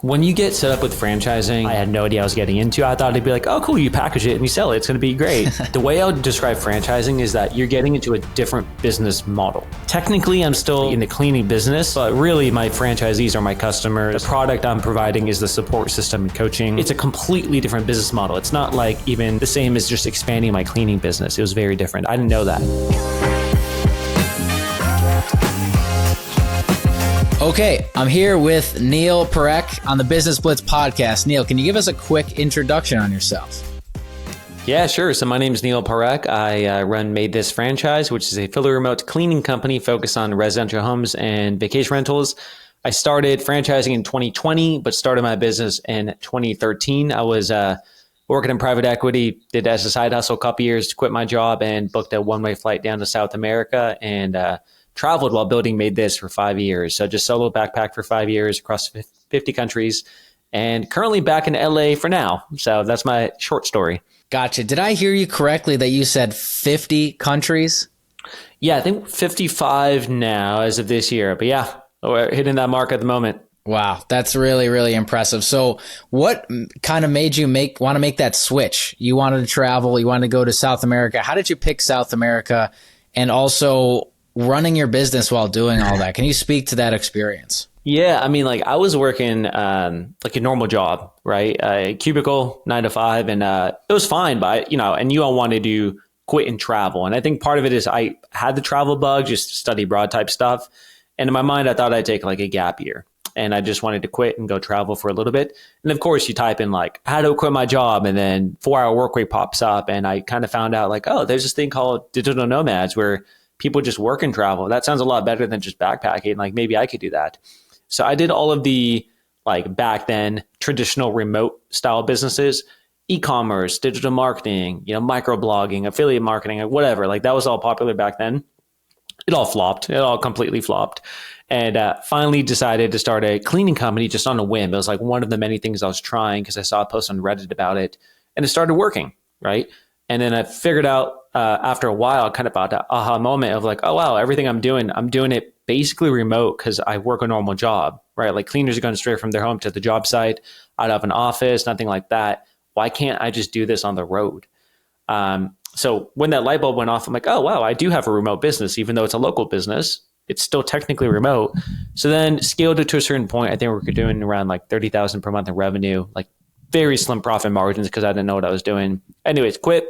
When you get set up with franchising, I had no idea I was getting into. I thought it'd be like, oh, cool, you package it and you sell it. It's going to be great. The way I would describe franchising is that you're getting into a different business model. Technically, I'm still in the cleaning business, but really my franchisees are my customers. The product I'm providing is the support system and coaching. It's a completely different business model. It's not like even the same as just expanding my cleaning business. It was very different. I didn't know that. Okay, I'm here with Neel Parekh on the Business Blitz Podcast. Neel, can you give us a quick introduction on yourself? Yeah, sure. So my name is Neel Parekh. I run Made This Franchise, which is a fully remote cleaning company focused on residential homes and vacation rentals. I started franchising in 2020, but started my business in 2013. I was working in private equity, did as a side hustle a couple years, quit my job and booked a one-way flight down to South America and traveled while building Made This for 5 years. So just solo backpack for 5 years across 50 countries and currently back in LA for now. So that's my short story. Gotcha. Did I hear you correctly that you said 50 countries? Yeah, I think 55 now as of this year. But yeah, we're hitting that mark at the moment. Wow, that's really, really impressive. So what kind of made you want to make that switch? You wanted to travel, you wanted to go to South America. How did you pick South America? And also running your business while doing all that. Can you speak to that experience? Yeah, I mean, like I was working like a normal job, right? A cubicle, 9 to 5, and it was fine. But and you all wanted to quit and travel, and I think part of it is I had the travel bug, just study abroad type stuff, and in my mind, I thought I'd take like a gap year, and I just wanted to quit and go travel for a little bit. And of course, you type in like how to quit my job, and then 4-hour work week pops up, and I kind of found out like, oh, there's this thing called digital nomads where people just work and travel. That sounds a lot better than just backpacking. Like maybe I could do that. So I did all of the like back then traditional remote style businesses, e-commerce, digital marketing, microblogging, affiliate marketing, or whatever. Like that was all popular back then. It all flopped. It all completely flopped. And finally decided to start a cleaning company just on a whim. It was like one of the many things I was trying because I saw a post on Reddit about it and it started working, right? And then I figured out after a while, kind of about that aha moment of like, oh, wow, everything I'm doing it basically remote because I work a normal job, right? Like cleaners are going straight from their home to the job site, out of an office, nothing like that. Why can't I just do this on the road? So when that light bulb went off, I'm like, oh, wow, I do have a remote business, even though it's a local business. It's still technically remote. So then scaled it to a certain point. I think we were doing around like 30,000 per month in revenue, like very slim profit margins because I didn't know what I was doing. Anyways, quit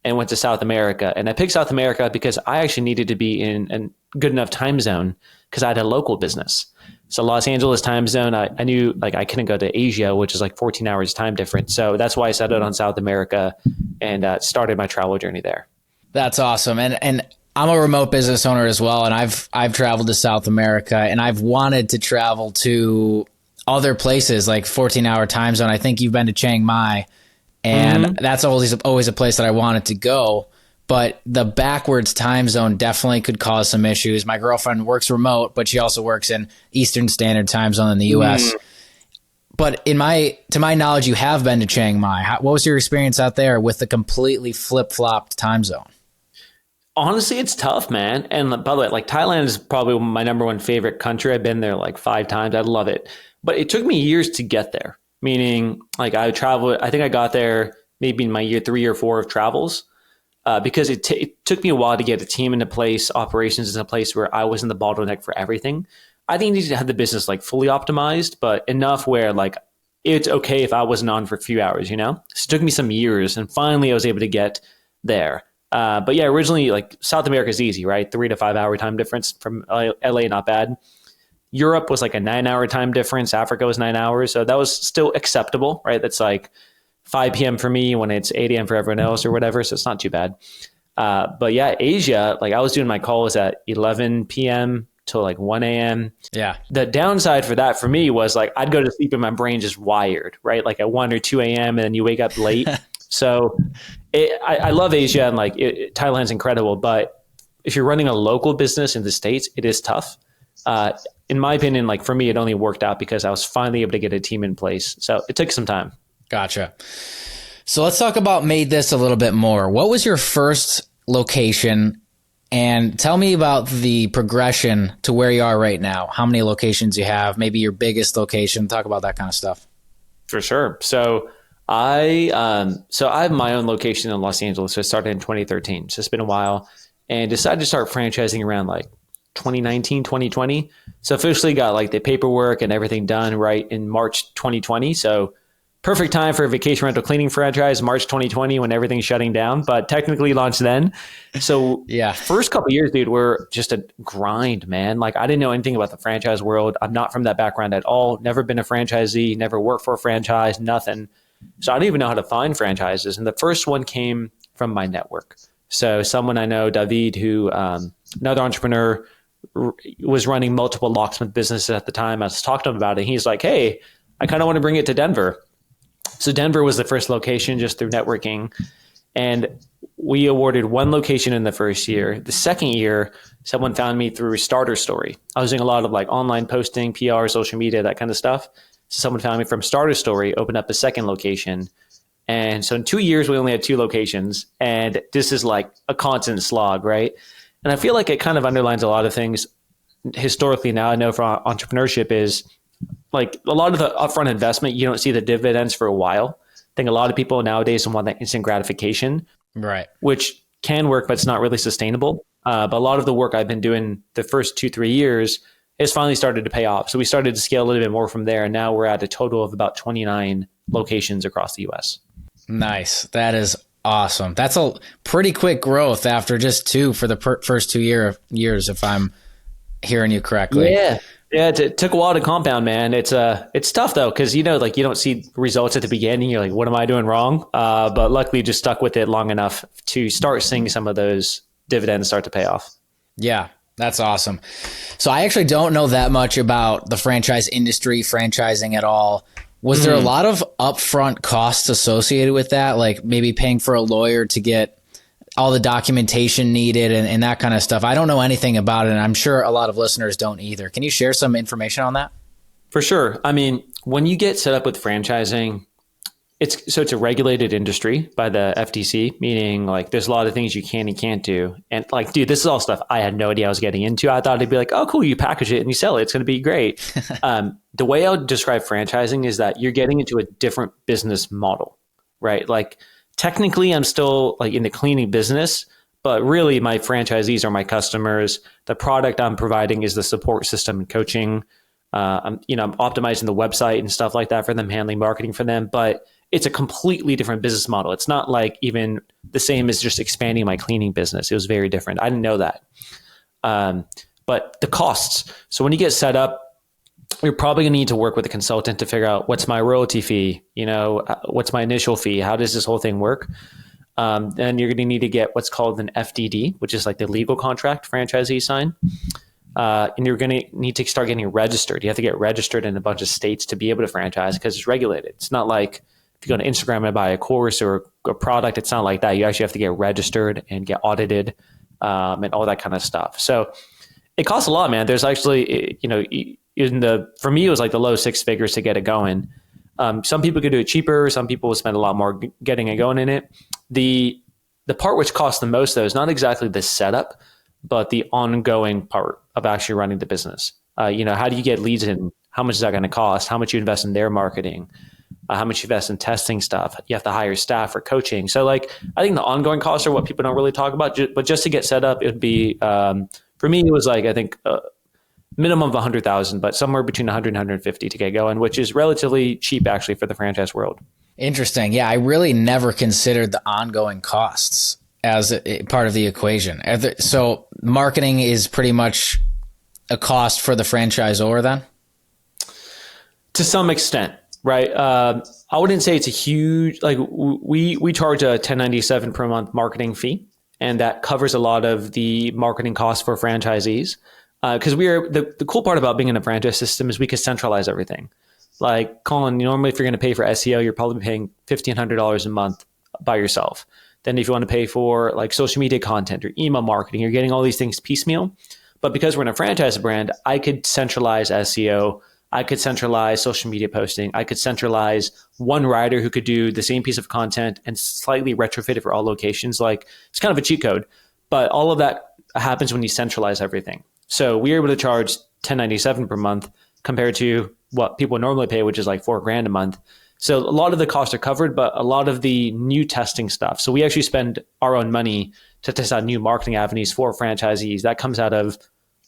and went to South America. And I picked South America because I actually needed to be in a good enough time zone because I had a local business. So Los Angeles time zone, I knew like I couldn't go to Asia, which is like 14 hours time difference. So that's why I settled on South America and started my travel journey there. That's awesome. And I'm a remote business owner as well. And I've traveled to South America and I've wanted to travel to other places like 14-hour time zone. I think you've been to Chiang Mai. And that's always a place that I wanted to go. But the backwards time zone definitely could cause some issues. My girlfriend works remote, but she also works in Eastern Standard Time Zone in the U.S. But to my knowledge, you have been to Chiang Mai. What was your experience out there with the completely flip-flopped time zone? Honestly, it's tough, man. And by the way, like Thailand is probably my number one favorite country. I've been there like 5 times. I love it. But it took me years to get there. Meaning, like I traveled, I think I got there maybe in my year 3 or 4 of travels because it took me a while to get a team into place, operations in a place where I wasn't the bottleneck for everything. I think you need to have the business like fully optimized, but enough where like it's okay if I wasn't on for a few hours, So it took me some years and finally I was able to get there. But yeah, originally like South America is easy, right? 3 to 5 hour time difference from LA, not bad. Europe was like a 9-hour time difference. Africa was 9 hours. So that was still acceptable, right? That's like 5 p.m. for me when it's 8 a.m. for everyone else or whatever. So it's not too bad. But yeah, Asia, like I was doing my calls at 11 p.m. till like 1 a.m. Yeah. The downside for that for me was like I'd go to sleep and my brain just wired, right? Like at 1 or 2 a.m. and then you wake up late. So I love Asia and like Thailand's incredible. But if you're running a local business in the States, it is tough. In my opinion, like for me, it only worked out because I was finally able to get a team in place. So it took some time. Gotcha. So let's talk about Made This a little bit more. What was your first location And tell me about the progression to where you are right now. How many locations you have, maybe your biggest location. Talk about that kind of stuff. For sure. So I have my own location in Los Angeles. So I started in 2013. So it's been a while, and decided to start franchising around like 2019, 2020. So officially got like the paperwork and everything done right in March 2020. So perfect time for a vacation rental cleaning franchise, March 2020, when everything's shutting down, but technically launched then. So yeah, first couple of years, dude, were just a grind, man. Like I didn't know anything about the franchise world. I'm not from that background at all. Never been a franchisee, never worked for a franchise, nothing. So I don't even know how to find franchises. And the first one came from my network. So someone I know, David, who another entrepreneur, was running multiple locksmith businesses at the time. I was talking to him about it. He's like, hey, I kind of want to bring it to Denver. So Denver was the first location just through networking. And we awarded one location in the first year. The second year, someone found me through Starter Story. I was doing a lot of like online posting, PR, social media, that kind of stuff. So someone found me from Starter Story, opened up a second location. And so in 2 years, we only had 2 locations. And this is like a constant slog, right? And I feel like it kind of underlines a lot of things historically now. I know from entrepreneurship is like a lot of the upfront investment, you don't see the dividends for a while. I think a lot of people nowadays want that instant gratification, right? Which can work, but it's not really sustainable. But a lot of the work I've been doing the first 2-3 years has finally started to pay off. So we started to scale a little bit more from there. And now we're at a total of about 29 locations across the US. Nice. That is awesome. That's a pretty quick growth after just 2 for the first 2 years, if I'm hearing you correctly. Yeah. It took a while to compound, man. It's tough though, because you don't see results at the beginning. You're like, what am I doing wrong? But luckily, just stuck with it long enough to start seeing some of those dividends start to pay off. Yeah, that's awesome. So I actually don't know that much about the franchise industry, franchising at all. Was there a lot of upfront costs associated with that, like maybe paying for a lawyer to get all the documentation needed and that kind of stuff? I don't know anything about it, and I'm sure a lot of listeners don't either. Can you share some information on that? For sure. I mean, when you get set up with franchising, it's a regulated industry by the FTC, meaning like there's a lot of things you can and can't do. And like, dude, this is all stuff I had no idea I was getting into. I thought it'd be like, oh, cool, you package it and you sell it. It's going to be great. The way I would describe franchising is that you're getting into a different business model, right? Like technically I'm still like in the cleaning business, but really my franchisees are my customers. The product I'm providing is the support system and coaching. I'm optimizing the website and stuff like that for them, handling marketing for them, but it's a completely different business model. It's not like even the same as just expanding my cleaning business. It was very different. I didn't know that. But the costs. So when you get set up, you're probably going to need to work with a consultant to figure out what's my royalty fee, what's my initial fee, how does this whole thing work? Then you're going to need to get what's called an FDD, which is like the legal contract franchisee sign. And you're going to need to start getting registered. You have to get registered in a bunch of states to be able to franchise because it's regulated. It's not like if you go to Instagram and buy a course or a product, it's not like that. You actually have to get registered and get audited and all that kind of stuff. So it costs a lot, man. There's actually, for me, it was like the low 6 figures to get it going. Some people could do it cheaper. Some people will spend a lot more getting it going in it. The part which costs the most, though, is not exactly the setup, but the ongoing part of actually running the business. How do you get leads in? How much is that going to cost? How much you invest in their marketing? How much you invest in testing stuff? You have to hire staff for coaching. So I think the ongoing costs are what people don't really talk about, but just to get set up, it would be, for me, it was like, I think minimum of 100,000, but somewhere between 100 and 150 to get going, which is relatively cheap actually for the franchise world. Interesting. Yeah. I really never considered the ongoing costs as a part of the equation. So marketing is pretty much a cost for the franchisor then? To some extent, right? I wouldn't say it's a huge, we charge a 1097 per month marketing fee, and that covers a lot of the marketing costs for franchisees. Because the cool part about being in a franchise system is we can centralize everything. Like Colin, normally if you're going to pay for SEO, you're probably paying $1,500 a month by yourself. Then if you want to pay for like social media content or email marketing, you're getting all these things piecemeal. But because we're in a franchise brand, I could centralize SEO. I could centralize social media posting. I could centralize one writer who could do the same piece of content and slightly retrofit it for all locations. Like it's kind of a cheat code, but all of that happens when you centralize everything. So we are able to charge $10.97 per month compared to what people normally pay, which is like $4,000 a month. So a lot of the costs are covered, but a lot of the new testing stuff. So we actually spend our own money to test out new marketing avenues for franchisees. That comes out of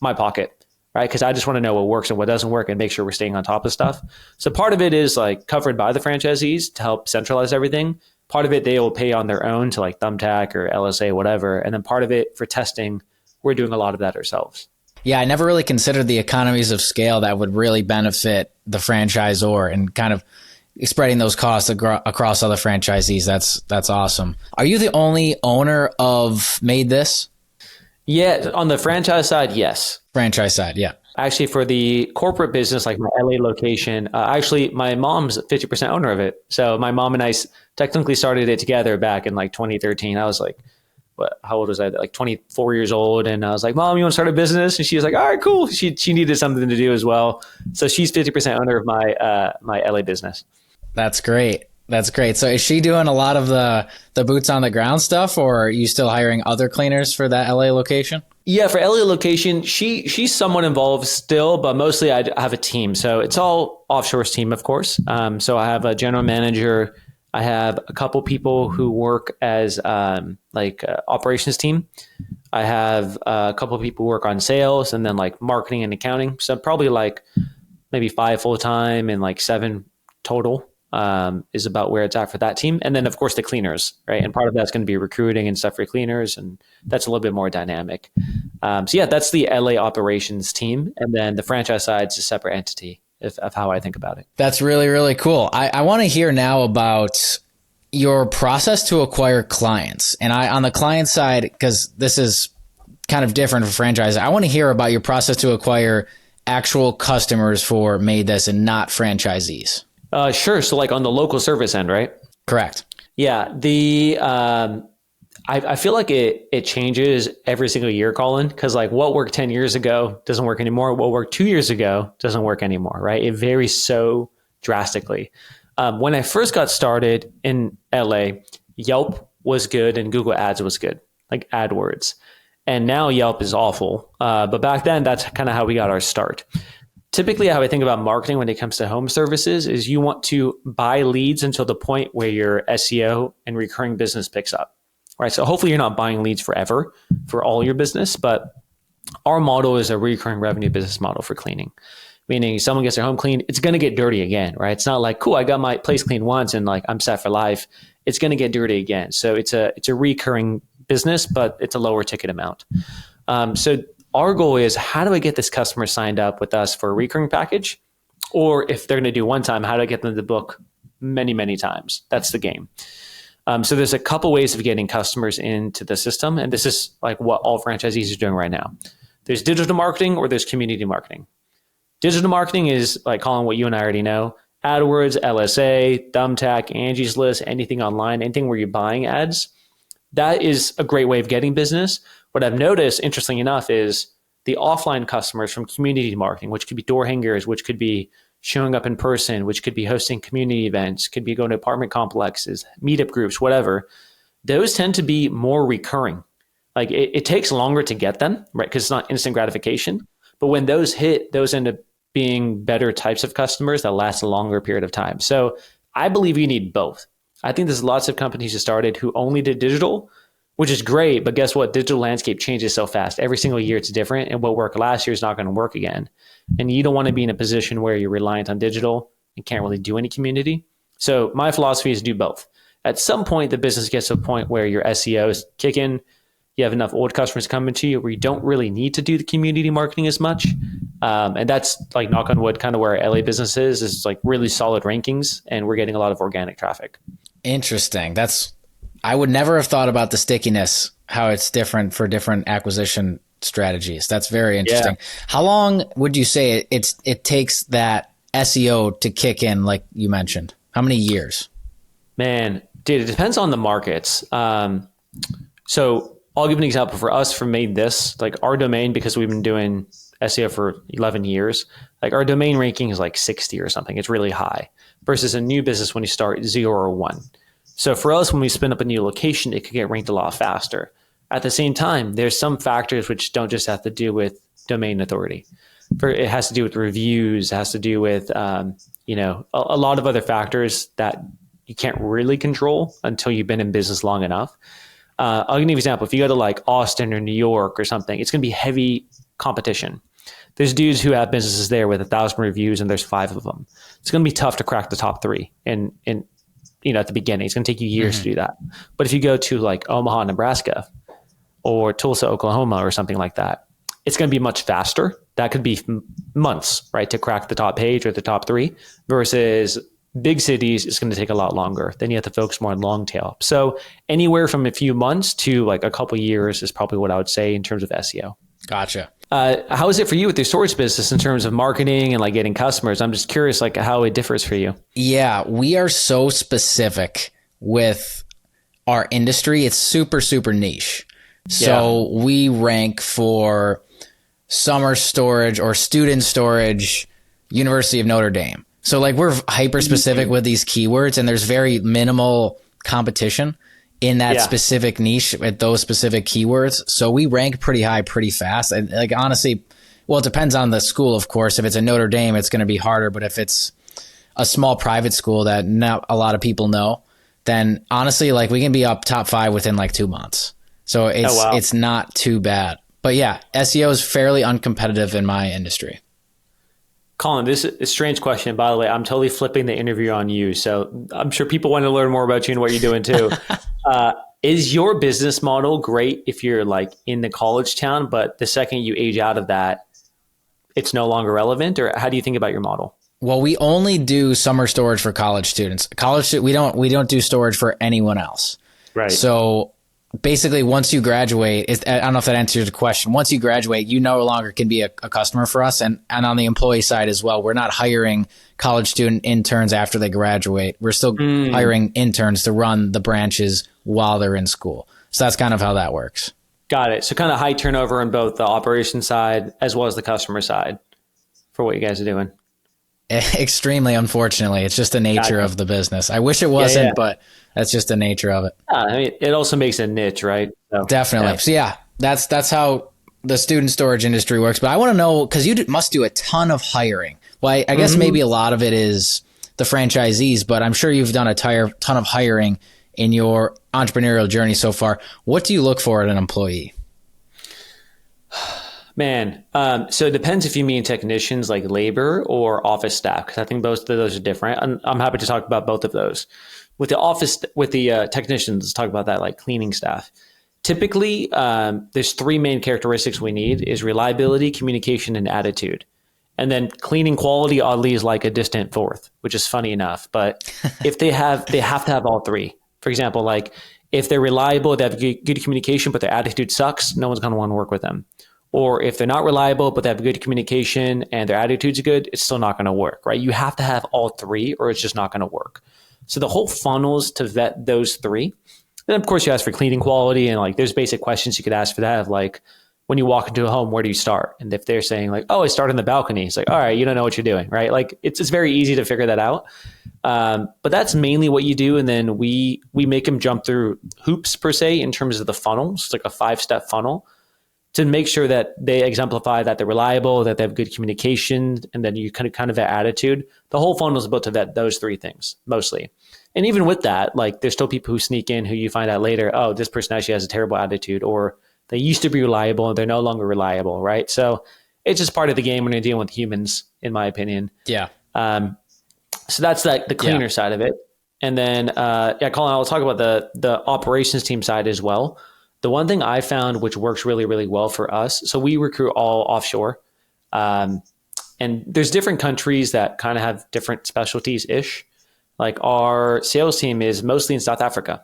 my pocket, right? Because I just want to know what works and what doesn't work and make sure we're staying on top of stuff. So part of it is like covered by the franchisees to help centralize everything. Part of it they will pay on their own to like Thumbtack or LSA, whatever. And then part of it for testing, we're doing a lot of that ourselves. Yeah, I never really considered the economies of scale that would really benefit the franchisor and kind of spreading those costs across other franchisees. That's awesome. Are you the only owner of Made This? Yeah, on the franchise side, yes. Franchise side, yeah. Actually, for the corporate business, like my LA location, actually, my mom's 50% owner of it. So my mom and I technically started it together back in like 2013. I was like, how old was I? Like 24 years old. And I was like, Mom, you want to start a business? And she was like, all right, cool. She needed something to do as well. So she's 50% owner of my LA business. That's great. That's great. So is she doing a lot of the boots on the ground stuff, or are you still hiring other cleaners for that LA location? Yeah, for LA location, she's somewhat involved still, but mostly I have a team. So it's all offshore team, of course. So I have a general manager. I have a couple people who work as operations team. I have a couple people who work on sales and then like marketing and accounting. So probably like maybe 5 full-time and like 7 total. Is about where it's at for that team. And then, of course, the cleaners, right? And part of that's going to be recruiting and stuff for cleaners. And that's a little bit more dynamic. So yeah, that's the LA operations team. And then the franchise side is a separate entity of how I think about it. That's really, really cool. I want to hear now about your process to acquire clients. And on the client side, because this is kind of different for franchise, I want to hear about your process to acquire actual customers for Made This and not franchisees. Sure. So like on the local service end, right? Correct. Yeah. I feel like it changes every single year, Colin, because like what worked 10 years ago doesn't work anymore. What worked 2 years ago doesn't work anymore, right? It varies so drastically. When I first got started in LA, Yelp was good and Google Ads was good, like AdWords. And now Yelp is awful. But back then, that's kind of how we got our start. Typically, how I think about marketing when it comes to home services is you want to buy leads until the point where your SEO and recurring business picks up, right? So hopefully you're not buying leads forever for all your business, but our model is a recurring revenue business model for cleaning, meaning someone gets their home cleaned, it's going to get dirty again, right? It's not like, cool, I got my place cleaned once and like I'm set for life. It's going to get dirty again. So it's a recurring business, but it's a lower ticket amount. So our goal is, how do I get this customer signed up with us for a recurring package? Or if they're going to do one time, how do I get them to book many, many times? That's the game. So there's a couple ways of getting customers into the system. And this is like what all franchisees are doing right now. There's digital marketing or there's community marketing. Digital marketing is like calling what you and I already know. AdWords, LSA, Thumbtack, Angie's List, anything online, anything where you're buying ads. That is a great way of getting business. What I've noticed, interestingly enough, is the offline customers from community marketing, which could be door hangers, which could be showing up in person, which could be hosting community events, could be going to apartment complexes, meetup groups, whatever. Those tend to be more recurring. Like it takes longer to get them, right? Because it's not instant gratification. But when those hit, those end up being better types of customers that last a longer period of time. So I believe you need both. I think there's lots of companies who started who only did digital, which is great. But guess what? Digital landscape changes so fast. Every single year it's different. And what worked last year is not going to work again. And you don't want to be in a position where you're reliant on digital and can't really do any community. So my philosophy is do both. At some point, the business gets to a point where your SEO is kicking. You have enough old customers coming to you where you don't really need to do the community marketing as much. And that's like, knock on wood, kind of where LA business is like really solid rankings. And we're getting a lot of organic traffic. Interesting. I would never have thought about the stickiness, how it's different for different acquisition strategies. That's very interesting. Yeah. How long would you say it takes that SEO to kick in, like you mentioned? How many years? Man, dude, it depends on the markets. So I'll give an example for us for Made This, like our domain, because we've been doing SEO for 11 years, like our domain ranking is like 60 or something. It's really high versus a new business when you start 0 or 1. So for us, when we spin up a new location, it could get ranked a lot faster. At the same time, there's some factors which don't just have to do with domain authority. It has to do with reviews, it has to do with, a lot of other factors that you can't really control until you've been in business long enough. I'll give you an example. If you go to like Austin or New York or something, it's going to be heavy competition. There's dudes who have businesses there with 1,000 reviews and there's 5 of them. It's going to be tough to crack the top 3. And at the beginning, it's going to take you years to do that. But if you go to like Omaha, Nebraska or Tulsa, Oklahoma or something like that, it's going to be much faster. That could be months, right, to crack the top page or the top 3 versus big cities. It's going to take a lot longer. Then you have to focus more on long tail. So anywhere from a few months to like a couple of years is probably what I would say in terms of SEO. Gotcha. How is it for you with your storage business in terms of marketing and like getting customers? I'm just curious, like how it differs for you. Yeah, we are so specific with our industry. It's super, super niche. So we rank for summer storage or student storage, University of Notre Dame. So like we're hyper specific with these keywords and there's very minimal competition in that specific niche with those specific keywords. So we rank pretty high, pretty fast. And like, honestly, well, it depends on the school, of course. If it's a Notre Dame, it's going to be harder. But if it's a small private school that not a lot of people know, then honestly, like we can be up top 5 within like 2 months. So it's not too bad. But yeah, SEO is fairly uncompetitive in my industry. Colin, this is a strange question. By the way, I'm totally flipping the interview on you. So I'm sure people want to learn more about you and what you're doing too. Is your business model great if you're like in the college town, but the second you age out of that, it's no longer relevant? Or how do you think about your model? Well, we only do summer storage for college students. We don't do storage for anyone else. Right. So basically, once you graduate, I don't know if that answers the question. Once you graduate, you no longer can be a customer for us. And on the employee side as well, we're not hiring college student interns after they graduate. We're still hiring interns to run the branches while they're in school. So that's kind of how that works. Got it. So kind of high turnover on both the operation side as well as the customer side for what you guys are doing. Extremely, unfortunately. It's just the nature of the business. I wish it wasn't, but that's just the nature of it. I mean, it also makes a niche, right? So, definitely. So yeah, that's how the student storage industry works. But I want to know, because you must do a ton of hiring. Well, I guess maybe a lot of it is the franchisees, but I'm sure you've done a ton of hiring in your entrepreneurial journey so far. What do you look for in an employee? Man, so it depends if you mean technicians like labor or office staff, because I think both of those are different. I'm happy to talk about both of those. With the technicians, let's talk about that, like cleaning staff. Typically, there's 3 main characteristics we need: is reliability, communication, and attitude. And then cleaning quality oddly is like a distant fourth, which is funny enough. But if they have to have all 3. For example, like if they're reliable, they have good communication, but their attitude sucks, no one's going to want to work with them. Or if they're not reliable, but they have good communication and their attitude's good, it's still not going to work, right? You have to have all 3 or it's just not going to work. So the whole funnel is to vet those 3. Then of course you ask for cleaning quality, and like there's basic questions you could ask for that, of like, when you walk into a home, where do you start? And if they're saying like, oh, I start on the balcony, it's like, all right, you don't know what you're doing, right? Like it's very easy to figure that out. But that's mainly what you do. And then we make them jump through hoops per se in terms of the funnel. So it's like a 5-step funnel to make sure that they exemplify that they're reliable, that they have good communication, and then you kind of that attitude. The whole funnel is built to vet those 3 things mostly. And even with that, like there's still people who sneak in who you find out later, oh, this person actually has a terrible attitude, or they used to be reliable and they're no longer reliable, right? So it's just part of the game when you're dealing with humans, in my opinion. Yeah. So that's like the cleaner side of it. And then, Colin, I'll talk about the operations team side as well. The one thing I found which works really, really well for us, so we recruit all offshore. And there's different countries that kind of have different specialties-ish. Like our sales team is mostly in South Africa.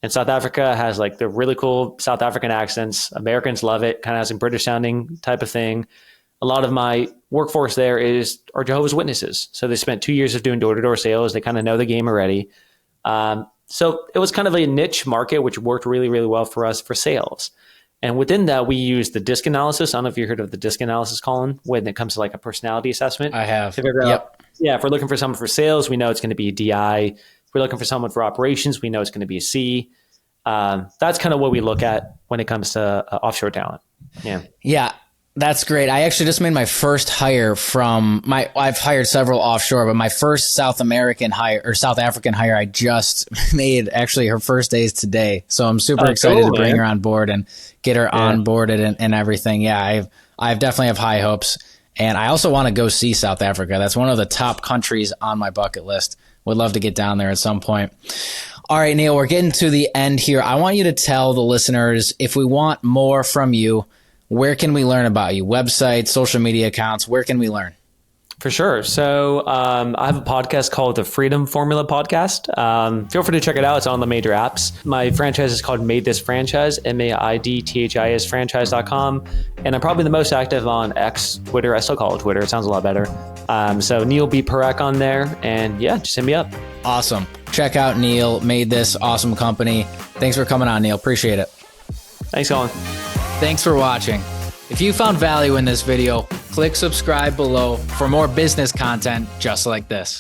And South Africa has like the really cool South African accents. Americans love it, kind of has a British sounding type of thing. A lot of my workforce there are Jehovah's Witnesses. So they spent 2 years of doing door-to-door sales. They kind of know the game already. So it was kind of a niche market, which worked really, really well for us for sales. And within that, we use the DISC analysis. I don't know if you heard of the DISC analysis, Colin, when it comes to like a personality assessment. I have. To figure out, if we're looking for someone for sales, we know it's going to be a DI. If we're looking for someone for operations, we know it's going to be a C. That's kind of what we look at when it comes to offshore talent. Yeah. Yeah. That's great. I actually just made my first hire I've hired several offshore, but my first South African hire I just made. Actually, her first day is today. So I'm super excited to bring her on board and get her onboarded and everything. Yeah, I definitely have high hopes. And I also want to go see South Africa. That's one of the top countries on my bucket list. Would love to get down there at some point. All right, Neel, we're getting to the end here. I want you to tell the listeners, if we want more from you, where can we learn about you? Website, social media accounts, where can we learn? For sure. So I have a podcast called the Freedom Formula Podcast. Feel free to check it out. It's on the major apps. My franchise is called Made This Franchise, MAIDTHIS franchise.com. And I'm probably the most active on X, Twitter. I still call it Twitter. It sounds a lot better. So Neel B. Parekh on there. And yeah, just hit me up. Awesome. Check out Neel, Made This awesome company. Thanks for coming on, Neel. Appreciate it. Thanks, Colin. Thanks for watching. If you found value in this video, click subscribe below for more business content just like this.